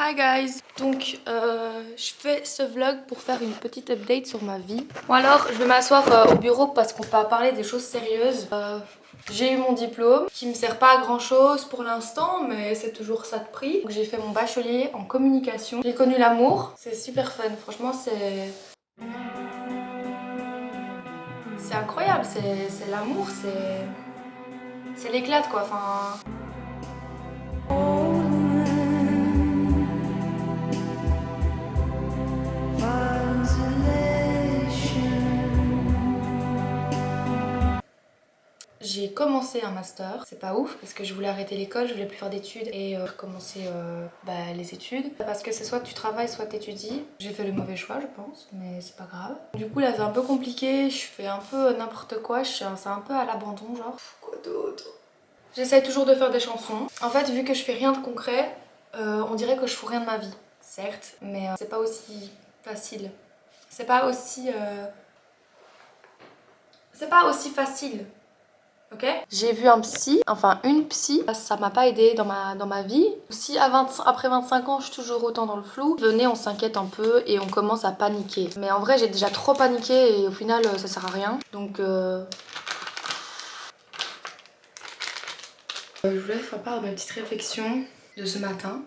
Hi guys. Donc je fais ce vlog pour faire une petite update sur ma vie. Bon alors je vais m'asseoir au bureau parce qu'on va parler des choses sérieuses. J'ai eu mon diplôme qui me sert pas à grand chose pour l'instant, mais c'est toujours ça de prix. J'ai fait mon bachelier en communication. J'ai connu l'amour, c'est super fun, franchement c'est incroyable, c'est l'amour, c'est l'éclate quoi, enfin... J'ai commencé un master, c'est pas ouf parce que je voulais arrêter l'école, je voulais plus faire d'études et recommencer les études. Parce que c'est soit tu travailles, soit t'étudies. J'ai fait le mauvais choix je pense, mais c'est pas grave. Du coup là c'est un peu compliqué, je fais un peu n'importe quoi, c'est un peu à l'abandon genre. Quoi d'autre? J'essaye toujours de faire des chansons. En fait vu que je fais rien de concret, on dirait que je fous rien de ma vie. Certes, mais c'est pas aussi facile. C'est pas aussi... C'est pas aussi facile. Ok. J'ai vu un psy, enfin une psy, ça m'a pas aidé dans ma vie. Si après 25 ans je suis toujours autant dans le flou, venez on s'inquiète un peu et on commence à paniquer. Mais en vrai j'ai déjà trop paniqué et au final ça sert à rien. Donc je voulais faire part de mes petites réflexions de ce matin.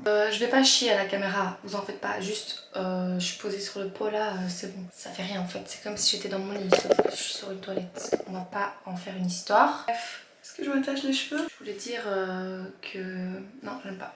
Je vais pas chier à la caméra, vous en faites pas, juste je suis posée sur le pot là, c'est bon, ça fait rien en fait, c'est comme si j'étais dans mon lit, sauf que je suis sur une toilette. On va pas en faire une histoire. Bref, est-ce que je m'attache les cheveux? Je voulais dire que... Non, j'aime pas.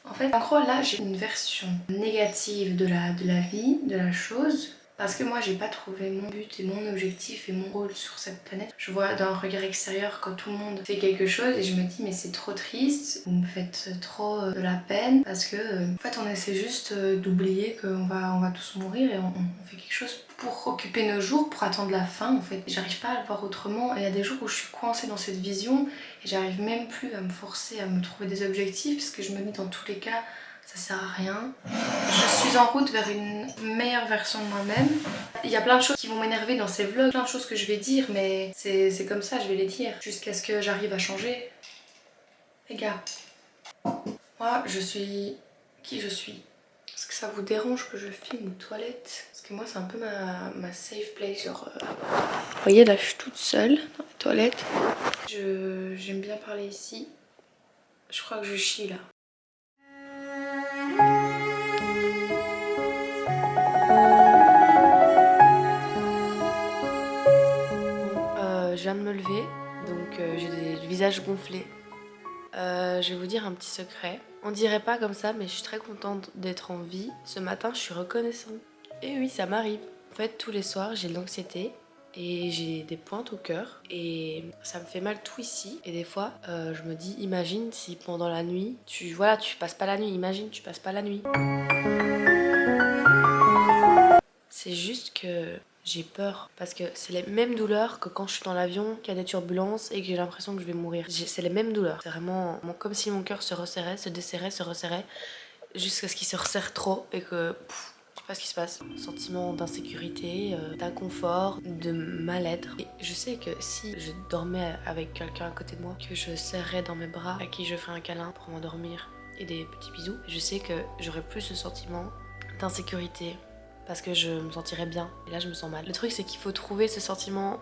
En fait, en gros là j'ai une version négative de la vie, de la chose. Parce que moi j'ai pas trouvé mon but et mon objectif et mon rôle sur cette planète. Je vois d'un regard extérieur quand tout le monde fait quelque chose et je me dis mais c'est trop triste, vous me faites trop de la peine parce que en fait on essaie juste d'oublier qu'on va tous mourir et on fait quelque chose pour occuper nos jours, pour attendre la fin en fait. J'arrive pas à le voir autrement et il y a des jours où je suis coincée dans cette vision et j'arrive même plus à me forcer à me trouver des objectifs parce que je me dis dans tous les cas ça sert à rien. Je suis en route vers une meilleure version de moi-même. Il y a plein de choses qui vont m'énerver dans ces vlogs, plein de choses que je vais dire, mais c'est comme ça, je vais les dire. Jusqu'à ce que j'arrive à changer. Les gars, moi je suis qui je suis. Est-ce que ça vous dérange que je filme aux toilettes? Parce que moi c'est un peu ma safe place, genre... Vous voyez là je suis toute seule dans les toilettes. J'aime bien parler ici. Je crois que je chie là. Je viens de me lever, donc j'ai le visage gonflé. Je vais vous dire un petit secret. On dirait pas comme ça, mais je suis très contente d'être en vie. Ce matin, je suis reconnaissante. Et oui, ça m'arrive. En fait, tous les soirs, j'ai de l'anxiété et j'ai des pointes au cœur et ça me fait mal tout ici. Et des fois, je me dis, imagine si pendant la nuit, tu passes pas la nuit. Imagine, tu passes pas la nuit. C'est juste que j'ai peur parce que c'est les mêmes douleurs que quand je suis dans l'avion, qu'il y a des turbulences et que j'ai l'impression que je vais mourir. C'est les mêmes douleurs. C'est vraiment comme si mon cœur se resserrait, se desserrait, se resserrait jusqu'à ce qu'il se resserre trop et que je sais pas ce qui se passe. Sentiment d'insécurité, d'inconfort, de mal-être. Et je sais que si je dormais avec quelqu'un à côté de moi, que je serrais dans mes bras, à qui je ferais un câlin pour m'endormir et des petits bisous, je sais que j'aurais plus ce sentiment d'insécurité parce que je me sentirais bien. Et là, je me sens mal. Le truc, c'est qu'il faut trouver ce sentiment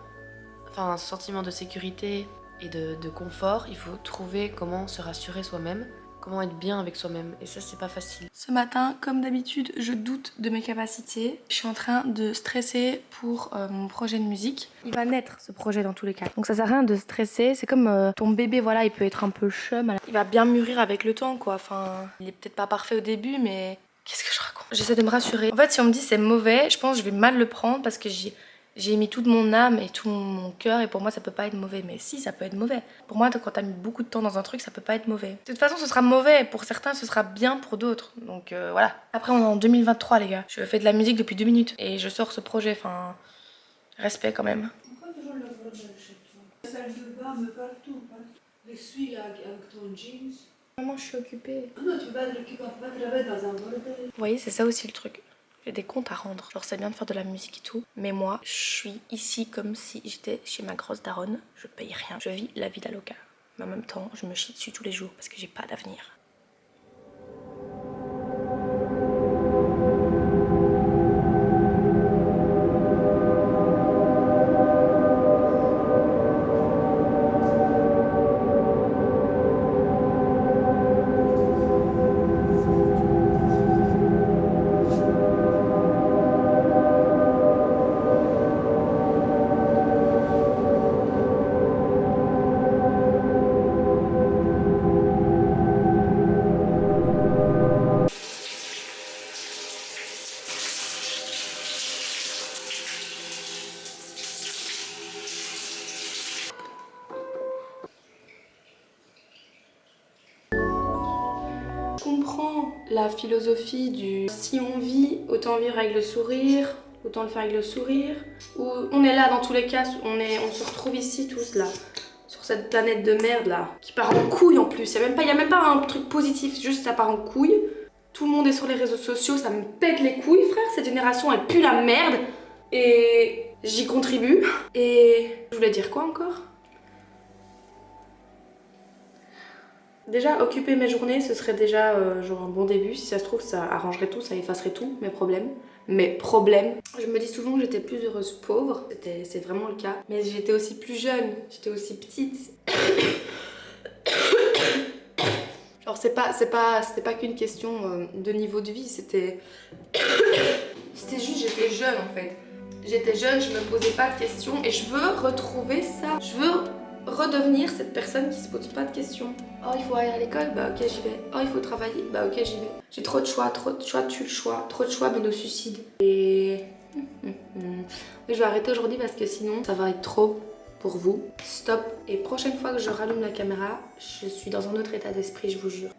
de sécurité et de confort. Il faut trouver comment se rassurer soi-même, comment être bien avec soi-même. Et ça, c'est pas facile. Ce matin, comme d'habitude, je doute de mes capacités. Je suis en train de stresser pour mon projet de musique. Il va naître, ce projet, dans tous les cas. Donc ça sert à rien de stresser. C'est comme ton bébé, voilà, il peut être un peu chum. Il va bien mûrir avec le temps, quoi. Enfin, il est peut-être pas parfait au début, mais... Qu'est-ce que je raconte? J'essaie de me rassurer. En fait, si on me dit c'est mauvais, je pense que je vais mal le prendre parce que j'ai mis toute mon âme et tout mon cœur et pour moi ça peut pas être mauvais. Mais si, ça peut être mauvais. Pour moi, quand t'as mis beaucoup de temps dans un truc, ça peut pas être mauvais. De toute façon, ce sera mauvais. Pour certains, ce sera bien pour d'autres. Donc voilà. Après, on est en 2023, les gars. Je fais de la musique depuis 2 minutes et je sors ce projet. Enfin, respect quand même. Pourquoi toujours le bordel chez toi? La salle de bain, mais partout. L'essuie là, avec ton jeans. Maman, je suis occupée. Ah non, tu vas pas travailler dans un bordel. Vous voyez, c'est ça aussi le truc. J'ai des comptes à rendre. Genre, c'est bien de faire de la musique et tout. Mais moi, je suis ici comme si j'étais chez ma grosse daronne. Je paye rien. Je vis la vie d'Aloca. Mais en même temps, je me chie dessus tous les jours parce que j'ai pas d'avenir. la philosophie du si on vit, autant vivre avec le sourire, autant le faire avec le sourire. Ou on est là dans tous les cas, on se retrouve ici tous là, sur cette planète de merde là, qui part en couille en plus. Il y a même pas un truc positif, juste ça part en couille. Tout le monde est sur les réseaux sociaux, ça me pète les couilles frère, cette génération elle pue la merde. Et j'y contribue. Et je voulais dire quoi encore ? Déjà, occuper mes journées, ce serait déjà genre un bon début. Si ça se trouve, ça arrangerait tout, ça effacerait tout, mes problèmes. Je me dis souvent que j'étais plus heureuse pauvre. C'est vraiment le cas. Mais j'étais aussi plus jeune, j'étais aussi petite. Genre, c'était pas qu'une question de niveau de vie, c'était juste, j'étais jeune en fait. J'étais jeune, je me posais pas de questions et je veux retrouver ça. Je veux redevenir cette personne qui se pose pas de questions. Oh, il faut aller à l'école, bah ok j'y vais. Oh, il faut travailler, bah ok j'y vais. J'ai trop de choix tue le choix. Trop de choix mène au suicide. Et je vais arrêter aujourd'hui parce que sinon ça va être trop pour vous. Stop. Et prochaine fois que je rallume la caméra, je suis dans un autre état d'esprit, je vous jure.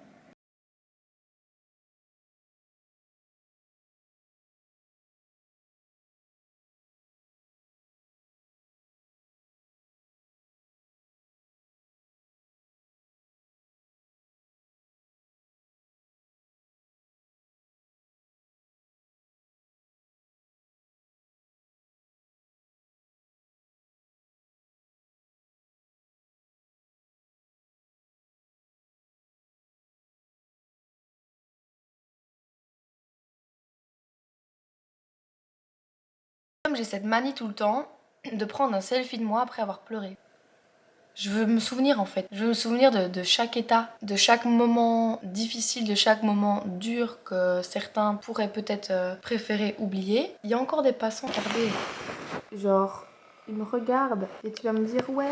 Comme j'ai cette manie tout le temps de prendre un selfie de moi après avoir pleuré. Je veux me souvenir en fait. Je veux me souvenir de chaque état, de chaque moment difficile, de chaque moment dur que certains pourraient peut-être préférer oublier. Il y a encore des passants, regardez. Genre, ils me regardent et tu vas me dire ouais,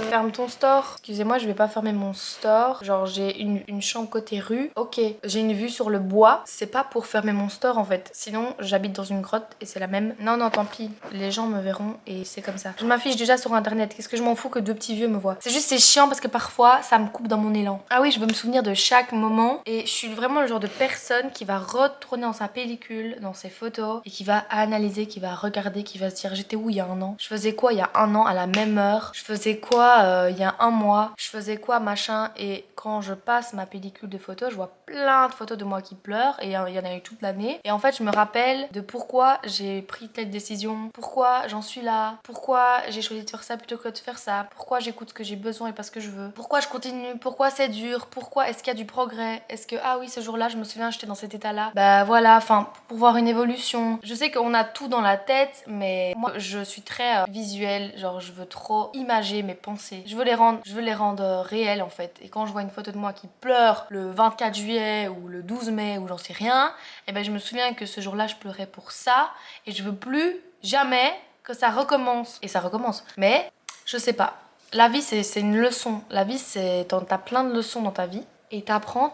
ferme ton store. Excusez-moi, je vais pas fermer mon store. Genre, j'ai une chambre côté rue. Ok, j'ai une vue sur le bois. C'est pas pour fermer mon store en fait. Sinon, j'habite dans une grotte et c'est la même. Non, non, tant pis. Les gens me verront et c'est comme ça. Je m'affiche déjà sur internet. Qu'est-ce que je m'en fous que deux petits vieux me voient. C'est juste, c'est chiant parce que parfois, ça me coupe dans mon élan. Ah oui, je veux me souvenir de chaque moment et je suis vraiment le genre de personne qui va retourner dans sa pellicule, dans ses photos et qui va analyser, qui va regarder, qui va se dire j'étais où il y a un an. Je faisais quoi il y a un an à la même heure. Je faisais quoi il y a un mois. Je faisais quoi machin. Et quand je passe ma pellicule de photos, je vois plein de photos de moi qui pleure et il y en a eu toute l'année. Et en fait, je me rappelle de pourquoi j'ai pris telle décision, pourquoi j'en suis là, pourquoi j'ai choisi de faire ça plutôt que de faire ça, pourquoi j'écoute ce que j'ai besoin et pas ce que je veux, pourquoi je continue, pourquoi c'est dur, pourquoi est-ce qu'il y a du progrès, est-ce que ah oui ce jour-là je me souviens j'étais dans cet état-là. Bah voilà, enfin pour voir une évolution. Je sais qu'on a tout dans la tête, mais moi je suis très visuelle, genre je veux trop imager mes pensées. Je veux les rendre réelles en fait. Et quand je vois une photo de moi qui pleure le 24 juillet ou le 12 mai ou j'en sais rien, et ben je me souviens que ce jour-là je pleurais pour ça et je veux plus jamais que ça recommence. Et ça recommence. Mais je sais pas. La vie c'est une leçon. La vie c'est t'as plein de leçons dans ta vie et t'apprends.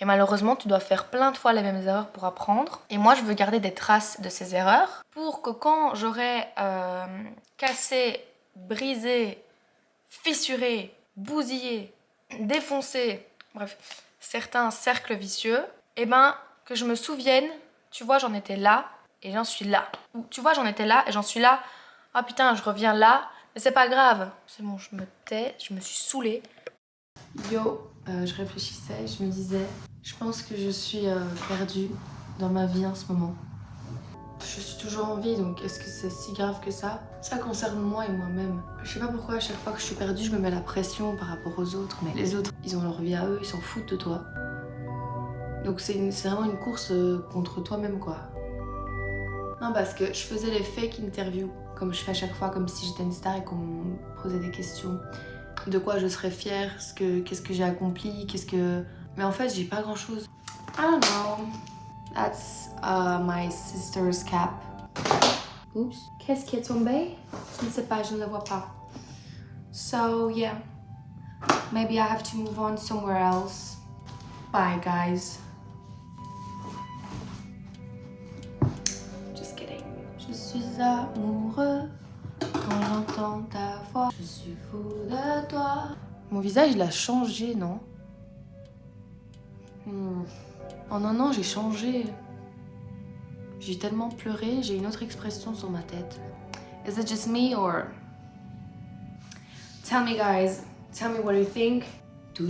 Et malheureusement, tu dois faire plein de fois les mêmes erreurs pour apprendre. Et moi, je veux garder des traces de ces erreurs pour que quand j'aurai cassé, brisé, fissuré, bousillé, défoncé, bref, certains cercles vicieux, et ben que je me souvienne, tu vois, j'en étais là et j'en suis là. Ou tu vois, j'en étais là et j'en suis là. Ah putain, je reviens là, mais c'est pas grave. C'est bon, je me tais, je me suis saoulée. Yo, je réfléchissais, je me disais, je pense que je suis perdue dans ma vie en ce moment. Je suis toujours en vie, donc est-ce que c'est si grave que ça? Ça concerne moi et moi-même. Je sais pas pourquoi à chaque fois que je suis perdue, je me mets la pression par rapport aux autres, mais les autres, ils ont leur vie à eux, ils s'en foutent de toi. Donc c'est vraiment une course contre toi-même, quoi. Non, parce que je faisais les fake interviews, comme je fais à chaque fois, comme si j'étais une star et qu'on me posait des questions. De quoi je serais fière, qu'est-ce que j'ai accompli, Mais en fait, j'ai pas grand-chose. I don't know. That's my sister's cap. Oups. Qu'est-ce qui est tombé? Je ne sais pas, je ne le vois pas. So, yeah. Maybe I have to move on somewhere else. Bye, guys. Just kidding. Je suis amoureux quand j'entends ta voix. Je suis fou de toi. Mon visage, il a changé, non? En un an, j'ai changé. J'ai tellement pleuré, j'ai une autre expression sur ma tête. Is it just me or... Tell me guys, tell me what you think. I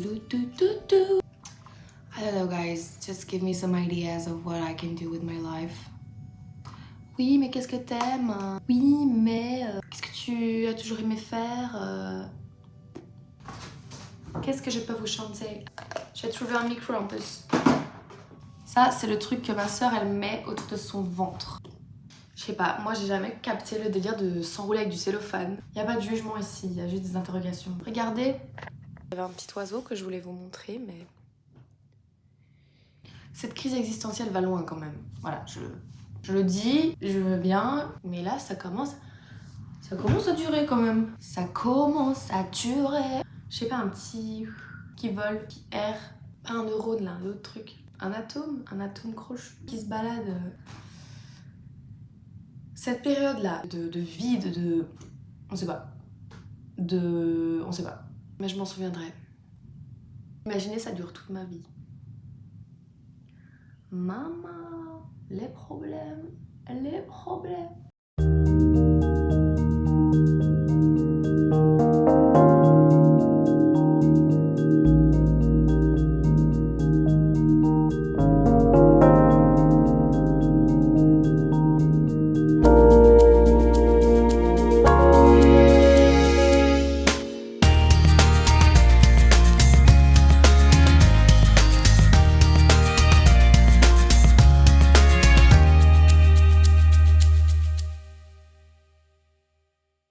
don't know guys, just give me some ideas of what I can do with my life. Oui, mais qu'est-ce que t'aimes? Oui, mais... qu'est-ce que tu as toujours aimé faire? Qu'est-ce que je peux vous chanter? J'ai trouvé un micro en plus. Ça, c'est le truc que ma soeur, elle met autour de son ventre. Je sais pas, moi j'ai jamais capté le délire de s'enrouler avec du cellophane. Y a pas de jugement ici, y a juste des interrogations. Regardez. Il y avait un petit oiseau que je voulais vous montrer, mais... Cette crise existentielle va loin quand même. Voilà, je le dis, je veux bien, mais là ça commence à durer quand même. Ça commence à durer. Je sais pas, un petit qui vole, qui erre. Pas un neurone là, l'autre truc. Un atome croche qui se balade. Cette période là de vide, de... On sait pas. On sait pas. Mais je m'en souviendrai. Imaginez, ça dure toute ma vie. Maman, les problèmes.